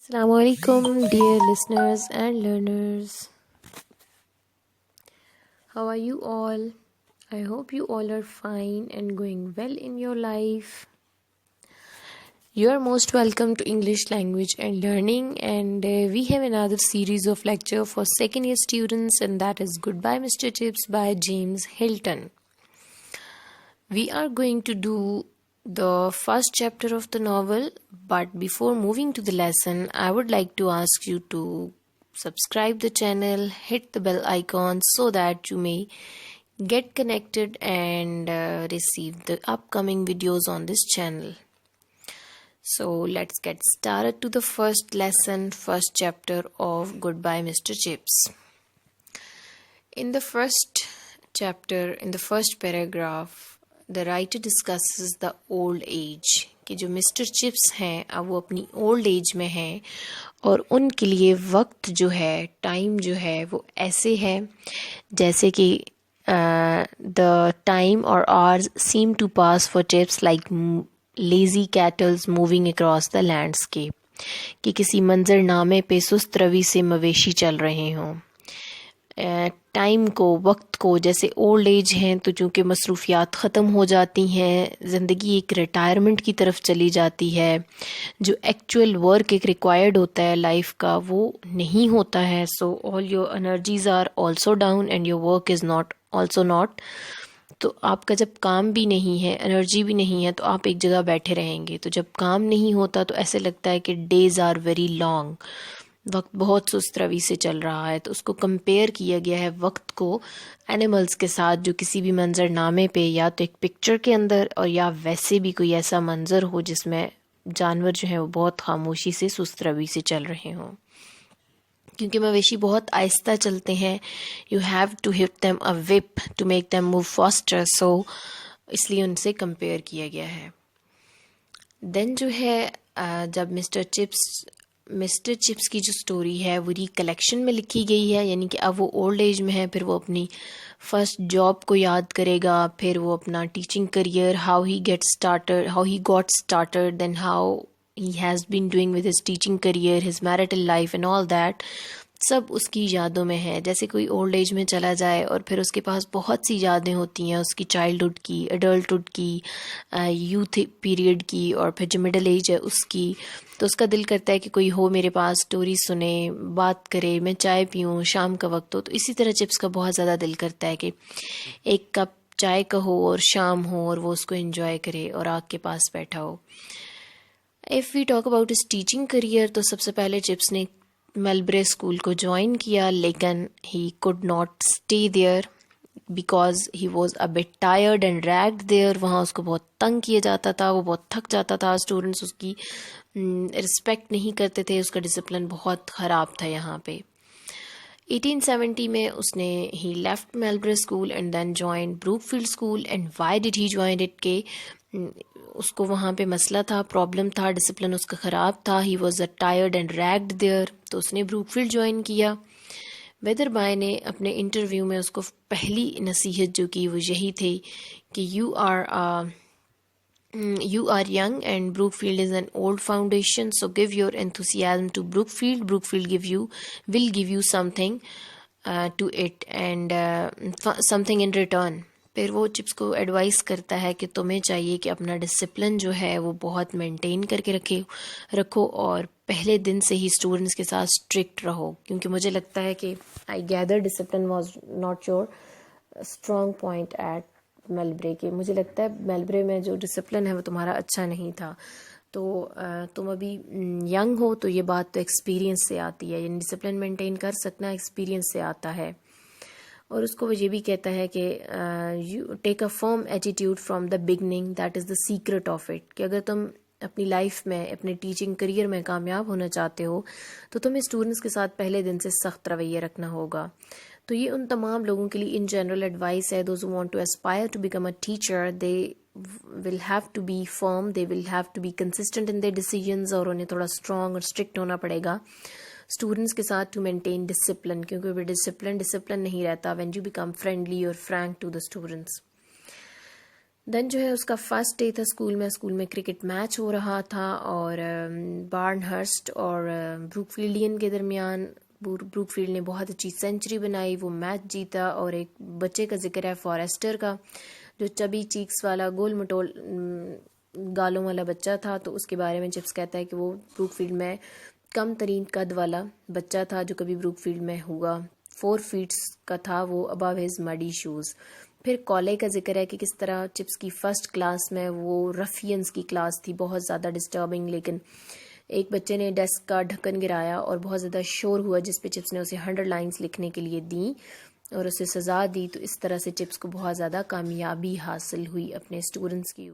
Assalamu alaikum, dear listeners and learners. How are you all? I hope you all are fine and going well in your life. You are most welcome to English Language and Learning, and we have another series of lecture for second year students, and that is Goodbye Mr. Chips by James Hilton. We are going to do the first chapter of the novel, but before moving to the lesson, I would like to ask you to subscribe the channel, hit the bell icon so that you may get connected and receive the upcoming videos on this channel. So let's get started to the first lesson, first chapter of Goodbye Mr. Chips. In the first chapter, in the first paragraph, the writer discusses the old age کہ جو mister chips ہیں اب وہ اپنی old age میں ہیں اور ان کے لیے وقت جو ہے ٹائم جو ہے وہ ایسے ہے جیسے کہ the time or hours seem to pass for chips like lazy cattles moving across the landscape کہ کسی منظر نامے پہ سست روی سے مویشی چل رہے ہوں. ٹائم کو وقت کو جیسے اولڈ ایج ہیں تو چونکہ مصروفیات ختم ہو جاتی ہیں زندگی ایک ریٹائرمنٹ کی طرف چلی جاتی ہے جو ایکچوئل ورک ایک ریکوائرڈ ہوتا ہے لائف کا وہ نہیں ہوتا ہے. So all your energies are also down and your work is not also not. تو آپ کا جب کام بھی نہیں ہے انرجی بھی نہیں ہے تو آپ ایک جگہ بیٹھے رہیں گے. تو جب کام نہیں ہوتا تو ایسے لگتا ہے کہ ڈیز آر ویری لانگ, وقت بہت سست روی سے چل رہا ہے. تو اس کو کمپیئر کیا گیا ہے وقت کو اینیملز کے ساتھ جو کسی بھی منظر نامے پہ یا تو ایک پکچر کے اندر اور یا ویسے بھی کوئی ایسا منظر ہو جس میں جانور جو ہیں وہ بہت خاموشی سے سست روی سے چل رہے ہوں. کیونکہ مویشی بہت آہستہ چلتے ہیں, you have to hit them a whip to make them move faster, so اس لیے ان سے کمپیئر کیا گیا ہے. دین جو ہے جب مسٹر چپس کی جو سٹوری ہے وہ ریکلیکشن میں لکھی گئی ہے, یعنی کہ اب وہ اولڈ ایج میں ہے, پھر وہ اپنی فرسٹ جاب کو یاد کرے گا, پھر وہ اپنا teaching career how he got started, then how he has been doing with his teaching career, his marital life and all that, سب اس کی یادوں میں ہے. جیسے کوئی اولڈ ایج میں چلا جائے اور پھر اس کے پاس بہت سی یادیں ہوتی ہیں اس کی چائلڈہڈ کی, ایڈلٹہڈ کی, یوتھ پیریڈ کی, اور پھر جو مڈل ایج ہے اس کی. تو اس کا دل کرتا ہے کہ کوئی ہو میرے پاس, اسٹوری سنے, بات کرے, میں چائے پیوں, شام کا وقت ہو. تو اسی طرح چپس کا بہت زیادہ دل کرتا ہے کہ ایک کپ چائے کا ہو اور شام ہو اور وہ اس کو انجوائے کرے اور آگ کے پاس بیٹھا ہو. If we talk about his teaching career, تو سب سے پہلے چپس نے میلبرے اسکول کو جوائن کیا, لیکن he could not stay there because he was a bit tired and dragged there. وہاں اس کو بہت تنگ کیا جاتا تھا, وہ بہت تھک جاتا تھا, اسٹوڈنٹس اس کی رسپیکٹ نہیں کرتے تھے, اس کا ڈسپلن بہت خراب تھا یہاں پہ. 1870 میں اس نے he left Melbury school and then joined Brookfield school. And why did he join it? کہ اس کو وہاں پہ مسئلہ تھا, پرابلم تھا, ڈسپلن اس کا خراب تھا, he was tired and dragged there. تو اس نے بروکفیلڈ جوائن کیا. ویدر بائے نے اپنے انٹرویو میں اس کو پہلی نصیحت جو کی وہ یہی تھی کہ you are young and Brookfield is an old foundation, so give your enthusiasm to Brookfield. Brookfield will give you something to it and something in return. پھر وہ چپس کو ایڈوائز کرتا ہے کہ تمہیں چاہیے کہ اپنا ڈسپلن جو ہے وہ بہت مینٹین کر کے رکھو اور پہلے دن سے ہی اسٹوڈنٹس کے ساتھ اسٹرکٹ رہو. کیونکہ مجھے لگتا ہے کہ I gather discipline was not your strong point at Melbury. کے مجھے لگتا ہے میلبرے میں جو ڈسپلن ہے وہ تمہارا اچھا نہیں تھا. تو تم ابھی ینگ ہو تو یہ بات تو ایکسپیرینس سے آتی ہے, یعنی ڈسپلن مینٹین کر سکنا ایکسپیرینس سے آتا ہے. اور اس کو وہ یہ بھی کہتا ہے کہ you take a firm attitude from the beginning, that is the secret of it. کہ اگر تم اپنی لائف میں اپنے ٹیچنگ کریئر میں کامیاب ہونا چاہتے ہو تو تمہیں اسٹوڈنٹس کے ساتھ پہلے دن سے سخت رویہ رکھنا ہوگا. تو یہ ان تمام لوگوں کے لیے ان جنرل ایڈوائس ہے. Those who want to aspire to become a teacher, they will have to be firm, they will have to be consistent in their decisions, اور انہیں تھوڑا اسٹرانگ اور اسٹرکٹ ہونا پڑے گا اسٹوڈنٹس کے ساتھ ٹو مینٹین ڈسپلن. کیونکہ ڈسپلن نہیں رہتا وین یو بیکم فرینڈلی اور فرینک ٹو دا اسٹوڈنٹس. دین جو ہے اس کا فرسٹ ڈے تھا اسکول میں کرکٹ میچ ہو رہا تھا اور بارن ہرسٹ اور بروک فیلڈین کے درمیان. بروک فیلڈ نے بہت اچھی سینچری بنائی, وہ میچ جیتا. اور ایک بچے کا ذکر ہے فارسٹر کا, جو چبی چیکس والا گول مٹول گالوں والا بچہ تھا. تو اس کے بارے میں چپس کہتا ہے کہ وہ بروک فیلڈ میں کم ترین قد والا بچہ تھا جو کبھی بروک فیلڈ میں ہوگا. 4 فیٹس کا تھا وہ, ابو ہز مڈی شوز. پھر کالے کا ذکر ہے کہ کس طرح چپس کی فرسٹ کلاس میں وہ رفینز کی کلاس تھی, بہت زیادہ ڈسٹربنگ, لیکن ایک بچے نے ڈیسک کا ڈھکن گرایا اور بہت زیادہ شور ہوا جس پہ چپس نے اسے 100 لائنز لکھنے کے لیے دیں اور اسے سزا دی. تو اس طرح سے چپس کو بہت زیادہ کامیابی حاصل ہوئی اپنے اسٹوڈنٹس کی.